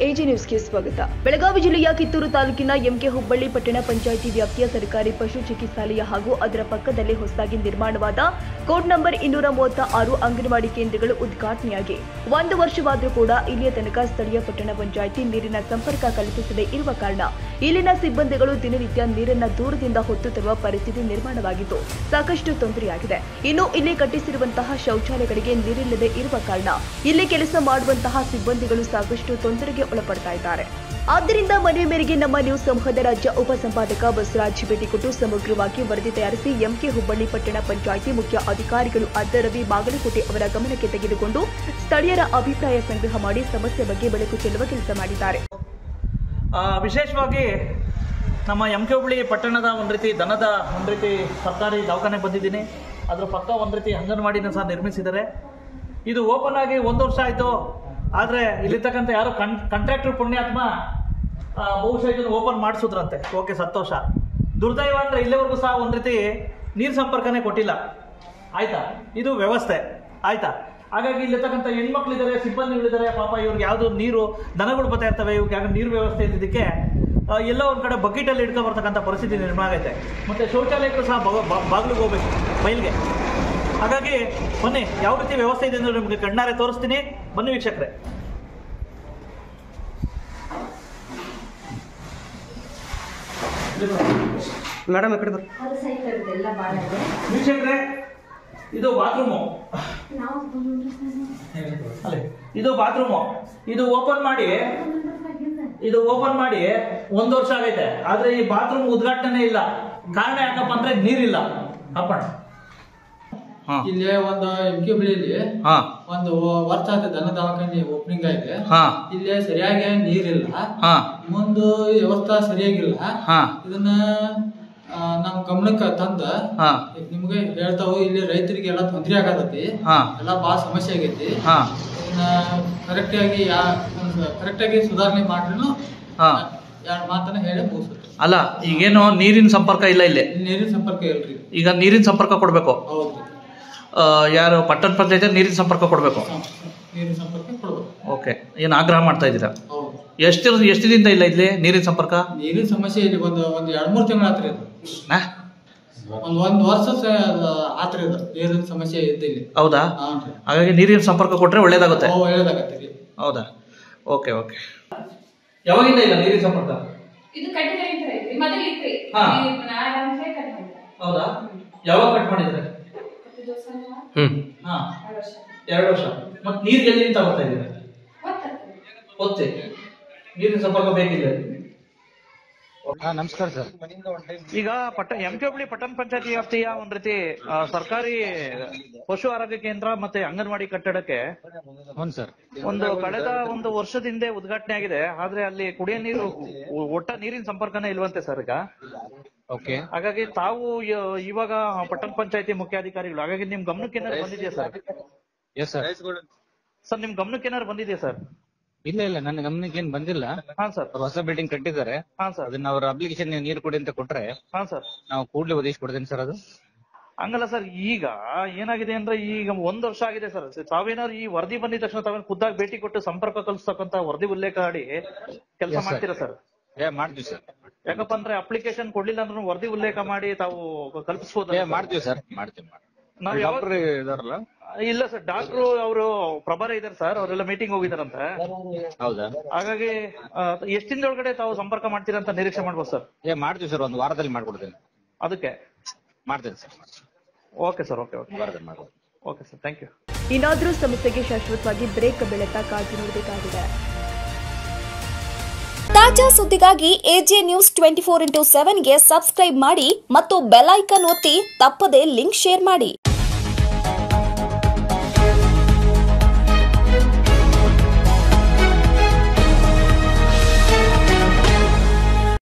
AG ನ್ಯೂಸ್ಗೆ ಸ್ವಾಗತ. ಬೆಳಗಾವಿ ಜಿಲ್ಲೆಯ ಕಿತ್ತೂರು ತಾಲೂಕಿನ ಎಂಕೆ ಹುಬ್ಬಳ್ಳಿ ಪಟ್ಟಣ ಪಂಚಾಯಿತಿ ವ್ಯಾಪ್ತಿಯ ಸರ್ಕಾರಿ ಪಶು ಚಿಕಿತ್ಸಾಲಯ ಹಾಗೂ ಅದರ ಪಕ್ಕದಲ್ಲಿ ಹೊಸದಾಗಿ ನಿರ್ಮಾಣವಾದ ಕೋಡ್ ನಂಬರ್ 236 ಅಂಗನವಾಡಿ ಕೇಂದ್ರಗಳು ಉದ್ಘಾಟನೆಯಾಗಿ 1 ವರ್ಷವಾದರೂ ಕೂಡ ಇಲ್ಲಿಯ ತನಕ ಸ್ಥಳೀಯ ಪಟ್ಟಣ ಪಂಚಾಯಿತಿ ನೀರಿನ ಸಂಪರ್ಕ ಕಲ್ಪಿಸದೇ ಇರುವ ಕಾರಣ ಇಲ್ಲಿನ ಸಿಬ್ಬಂದಿಗಳು ದಿನನಿತ್ಯ ನೀರನ್ನು ದೂರದಿಂದ ಹೊತ್ತು ತರುವ ಪರಿಸ್ಥಿತಿ ನಿರ್ಮಾಣವಾಗಿದ್ದು ಸಾಕಷ್ಟು ತೊಂದರೆಯಾಗಿದೆ. ಇನ್ನು ಇಲ್ಲಿ ಕಟ್ಟಿಸಿರುವಂತಹ ಶೌಚಾಲಯಗಳಿಗೆ ನೀರಿಲ್ಲದೆ ಇರುವ ಕಾರಣ ಇಲ್ಲಿ ಕೆಲಸ ಮಾಡುವಂತಹ ಸಿಬ್ಬಂದಿಗಳು ಸಾಕಷ್ಟು ತೊಂದರೆಗೆ ಒಳಪಡ್ತಾ ಇದ್ದಾರೆ. ಆದ್ದರಿಂದ ಮನವಿ ಮೇರೆಗೆ ನಮ್ಮ ನ್ಯೂಸ್ ಸಮೂಹದ ರಾಜ್ಯ ಉಪಸಂಪಾದಕ ಬಸವರಾಜ್ ಭೇಟಿ ಕೊಟ್ಟು ಸಮಗ್ರವಾಗಿ ವರದಿ ತಯಾರಿಸಿ ಎಂಕೆ ಹುಬ್ಬಳ್ಳಿ ಪಟ್ಟಣ ಪಂಚಾಯಿತಿ ಮುಖ್ಯ ಅಧಿಕಾರಿಗಳು ಅಡ್ಡ ರವಿ ಬಾಗಲಕೋಟೆ ಅವರ ಗಮನಕ್ಕೆ ತೆಗೆದುಕೊಂಡು ಸ್ಥಳೀಯರ ಅಭಿಪ್ರಾಯ ಸಂಗ್ರಹ ಮಾಡಿ ಸಮಸ್ಯೆ ಬಗ್ಗೆ ಬೆಳಕು ಚೆಲ್ಲುವ ಕೆಲಸ ಮಾಡಿದ್ದಾರೆ. ವಿಶೇಷವಾಗಿ ನಮ್ಮ ಎಂಕೆ ಹುಬ್ಬಳ್ಳಿ ಪಟ್ಟಣದ ಒಂದು ರೀತಿ ಸರ್ಕಾರಿ ದವಾಖಾನೆ ಬಂದಿದ್ದೀನಿ. ಅದರ ಪಕ್ಕ ಒಂದು ರೀತಿ ಅಂಗನವಾಡಿನ ಸಹ ನಿರ್ಮಿಸಿದ್ದಾರೆ. ಇದು ಓಪನ್ ಆಗಿ 1 ವರ್ಷ ಆಯಿತು. ಆದರೆ ಇಲ್ಲಿರ್ತಕ್ಕಂಥ ಯಾರೋ ಕಾಂಟ್ರಾಕ್ಟರ್ ಪುಣ್ಯಾತ್ಮ ಬಹುಶಃ ಇದನ್ನು ಓಪನ್ ಮಾಡಿಸಿದ್ರಂತೆ. ಓಕೆ, ಸಂತೋಷ. ದುರ್ದೈವ ಅಂದರೆ ಇಲ್ಲಿವರೆಗೂ ಸಹ ಒಂದು ರೀತಿ ನೀರು ಸಂಪರ್ಕನೇ ಕೊಟ್ಟಿಲ್ಲ. ಆಯ್ತಾ, ಇದು ವ್ಯವಸ್ಥೆ ಆಯ್ತಾ. ಹಾಗಾಗಿ ಇಲ್ಲಿರ್ತಕ್ಕಂಥ ಹೆಣ್ಮಕ್ಳಿದ್ದಾರೆ, ಸಿಬ್ಬಂದಿಗಳಿದ್ದಾರೆ. ಪಾಪ ಇವ್ರಿಗೆ ಯಾವುದು ನೀರು ದನಗಳು ಬರ್ತಾ ಇರ್ತವೆ, ಇವ್ರಿಗೆ ಯಾಕೆ ನೀರು ವ್ಯವಸ್ಥೆ ಇದ್ದಿದ್ದಕ್ಕೆ ಎಲ್ಲೋ ಒಂದು ಕಡೆ ಬಕೆಟಲ್ಲಿ ಇಟ್ಕೊಂಡು ಬರ್ತಕ್ಕಂಥ ಪರಿಸ್ಥಿತಿ ನಿರ್ಮಾಣ ಆಗೈತೆ. ಮತ್ತು ಶೌಚಾಲಯಗಳು ಸಹ ಬಾಗಿಲಿಗೆ ಹೋಗ್ಬೇಕು, ಬಯಲಿಗೆ. ಹಾಗಾಗಿ ಬನ್ನಿ, ಯಾವ ರೀತಿ ವ್ಯವಸ್ಥೆ ಇದೆ ಅಂದರೆ ನಿಮಗೆ ಕಣ್ಣಾರೆ ತೋರಿಸ್ತೀನಿ. ಬನ್ನಿ ವೀಕ್ಷಕರೇ. ಮೇಡಮ್ ವೀಕ್ಷಕರೇ, ಇದು ಬಾತ್ರೂಮು. ಇದು ಬಾತ್ರೂಮು. ಇದು ಓಪನ್ ಮಾಡಿ 1 ವರ್ಷ ಆಗೈತೆ. ಆದ್ರೆ ಈ ಬಾತ್ರೂಮ್ ಉದ್ಘಾಟನೆ ಇಲ್ಲ. ಕಾರಣ ಯಾಕಪ್ಪ ಅಂದ್ರೆ ನೀರಿಲ್ಲ. ಅಪ್ಪಣ್ಣ, ಇಲ್ಲಿ ಒಂದು ಎಂಕೆ ಹುಬ್ಬಳ್ಳಿಯಲ್ಲಿ 1 ವರ್ಷ ಆಯ್ತು ದನ ದವಾಖಾನೆ ಓಪನಿಂಗ್ ಆಗಿದೆ. ಇಲ್ಲಿ ಸರಿಯಾಗಿ ನೀರಿಲ್ಲ, ಮುಂದೆ ವ್ಯವಸ್ಥೆ ಸರಿಯಾಗಿಲ್ಲ. ಇದನ್ನ ನಮ್ ಗಮನಕ್ಕೆ ತಂದ ನಿಮ್ಗೆ ಹೇಳ್ತಾವು. ಇಲ್ಲಿ ರೈತರಿಗೆ ಎಲ್ಲ ತೊಂದರೆ ಆಗತೈತಿ, ಎಲ್ಲ ಬಾಳ ಸಮಸ್ಯೆ ಆಗೈತಿ. ಇದನ್ನ ಕರೆಕ್ಟ್ ಆಗಿ ಸುಧಾರಣೆ ಮಾಡ್ರಿನು 2 ಮಾತನ್ನ ಹೇಳಿ ಮುಗಿಸುತ್ತೆ. ಅಲ್ಲ, ಈಗೇನು ನೀರಿನ ಸಂಪರ್ಕ ಇಲ್ಲ. ಇಲ್ಲಿ ನೀರಿನ ಸಂಪರ್ಕ ಇಲ್ರಿ. ಈಗ ನೀರಿನ ಸಂಪರ್ಕ ಕೊಡ್ಬೇಕು. ಹೌದ್ರಿ. ಯಾರು ಪಟ್ಟಣ ಪಂಚಾಯತ್ ನೀರಿನ ಸಂಪರ್ಕ ಕೊಡ್ಬೇಕು. ನೀರಿನ ಸಂಪರ್ಕ ಕೊಡ್ಬೇಕು. ಓಕೆ, ಏನು ಆಗ್ರಹ ಮಾಡ್ತಾ ಇದ್ದೀರಾ? ಹೌದು. ಎಷ್ಟು ದಿನದಿಂದ ಇಲ್ಲ ಇಲ್ಲಿ ನೀರಿನ ಸಂಪರ್ಕ? ನೀರಿನ ಸಮಸ್ಯೆ ಇಲ್ಲಿ ಒಂದು 2-3 ತಿಂಗಳು ಆತ್ರಿ. ಒಂದು ವರ್ಷ ಆತ್ರಿ ನೀರಿನ ಸಮಸ್ಯೆ ಇದ್ದಿಲ್ಲ. ಹೌದಾ? ಹಾಗಾಗಿ ನೀರಿನ ಸಂಪರ್ಕ ಕೊಟ್ರೆ ಒಳ್ಳೇದಾಗುತ್ತೆ. ಒಳ್ಳೇದಾಗತ್ತೆ. ಹೌದಾ? ಓಕೆ. ಯಾವಾಗಿಂದ ಇಲ್ಲ ನೀರಿನ ಸಂಪರ್ಕ? ಹೌದಾ? ಯಾವಾಗ ಕಟ್ ಮಾಡಿದ್ರೆ? 2 ವರ್ಷ. ಮತ್ತೆ ನೀರು ಎಲ್ಲಿಂದ ಬರ್ತಾ ಇದ್ದೀರಾ? ಹೊತ್ತೆ ನೀರಿನ ಸಂಪರ್ಕ ಬೇಕಿದೆ. ನಮಸ್ಕಾರ ಸರ್. ಈಗ ಎಂಕೆ ಹುಬ್ಬಳ್ಳಿ ಪಟ್ಟಣ ಪಂಚಾಯತಿ ವ್ಯಾಪ್ತಿಯ ಒಂದು ರೀತಿ ಸರ್ಕಾರಿ ಪಶು ಆರೋಗ್ಯ ಕೇಂದ್ರ ಮತ್ತೆ ಅಂಗನವಾಡಿ ಕಟ್ಟಡಕ್ಕೆ ಕಳೆದ 1 ವರ್ಷದಿಂದ ಉದ್ಘಾಟನೆ ಆಗಿದೆ. ಆದ್ರೆ ಅಲ್ಲಿ ಕುಡಿಯೋ ನೀರು ನೀರಿನ ಸಂಪರ್ಕನೇ ಇಲ್ವಂತೆ ಸರ್ ಈಗ. ಓಕೆ. ಹಾಗಾಗಿ ತಾವು ಇವಾಗ ಪಟ್ಟಣ ಪಂಚಾಯತಿ ಮುಖ್ಯಾಧಿಕಾರಿಗಳು, ಹಾಗಾಗಿ ನಿಮ್ ಗಮನಕ್ಕೆ ಏನಾದ್ರು ಬಂದಿದೆಯಾ ಸರ್? Yes sir. ಸರ್, ನಿಮ್ ಗಮನಕ್ಕೆ ಏನಾದ್ರು ಬಂದಿದೆಯಾ ಸರ್? ಇಲ್ಲ, ನನ್ನ ಗಮನಕ್ಕೆ ಏನ್ ಬಂದಿಲ್ಲ. ಸರ್, ಹೊಸ ಬಿಲ್ಡಿಂಗ್ ಕಟ್ಟಿದ್ದಾರೆ. ಸರ್, ಅದನ್ನ ಅವ್ರ ಅಪ್ಲಿಕೇಶನ್ ನೀರು ಕೊಡಿ ಅಂತ ಕೊಟ್ರೆ ಸರ್ ನಾವು ಕೂಡಲೇ ಒದಗಿಸಿ ಕೊಡ್ತೇನೆ ಸರ್. ಅದು ಹಂಗಲ್ಲ ಸರ್. ಈಗ ಏನಾಗಿದೆ ಅಂದ್ರೆ ಈಗ 1 ವರ್ಷ ಆಗಿದೆ ಸರ್. ತಾವೇನಾದ್ರು ಈ ವರದಿ ಬಂದಿದ ತಕ್ಷಣ ತಾವೇನು ಖುದ್ದಾಗಿ ಭೇಟಿ ಕೊಟ್ಟು ಸಂಪರ್ಕ ಕಲ್ಸ್ತಕ್ಕಂತ ವರದಿ ಉಲ್ಲೇಖ ಮಾಡಿ ಕೆಲಸ ಮಾಡ್ತೀರಾ ಸರ್? ಮಾಡ್ತೀವಿ ಸರ್. ಯಾಕಪ್ಪ ಅಂದ್ರೆ ಅಪ್ಲಿಕೇಶನ್ ಕೊಡ್ಲಿಲ್ಲ ಅಂದ್ರೆ ವರದಿ ಉಲ್ಲೇಖ ಮಾಡಿ ತಾವು ಕಲ್ಪಿಸಬಹುದು. ಮಾಡ್ತೀವಿ ಸರ್, ಮಾಡ್ತೀವಿ. ನಾವ್ ಇದಾರಲ್ಲ? ಇಲ್ಲ ಸರ್, ಡಾಕ್ಟ್ರು ಅವರು ಪ್ರಭಾರ ಇದಾರೆ ಸರ್, ಅವರೆಲ್ಲ ಮೀಟಿಂಗ್ ಹೋಗಿದಾರಂತ. ಹೌದಾ? ಹಾಗಾಗಿ ಎಷ್ಟು ದಿನದೊಳಗಡೆ ತಾವು ಸಂಪರ್ಕ ಮಾಡ್ತೀರಾ ಅಂತ ನಿರೀಕ್ಷೆ ಮಾಡ್ಬೋದು ಸರ್? ಮಾಡ್ತೀವಿ ಸರ್, 1 ವಾರದಲ್ಲಿ ಮಾಡ್ಕೊಡ್ತೇನೆ. ಅದಕ್ಕೆ ಮಾಡ್ತೇನೆ sir. Okay sir. Okay sir, thank you. ಇನ್ನಾದ್ರೂ ಸಮಸ್ಯೆಗೆ ಶಾಶ್ವತವಾಗಿ ಬ್ರೇಕ್ ಬೀಳುತ್ತಾ ಕಾದು ನೋಡಬೇಕಾಗಿದೆ. ತಾಜಾ ಸುದ್ದಿಗಾಗಿ ಎಜೆ ನ್ಯೂಸ್ 24x7 ಗೆ ಸಬ್ಸ್ಕ್ರೈಬ್ ಮಾಡಿ ಮತ್ತು ಬೆಲ್ ಐಕಾನ್ ಒತ್ತಿ ತಪ್ಪದೇ ಲಿಂಕ್ ಶೇರ್ ಮಾಡಿ.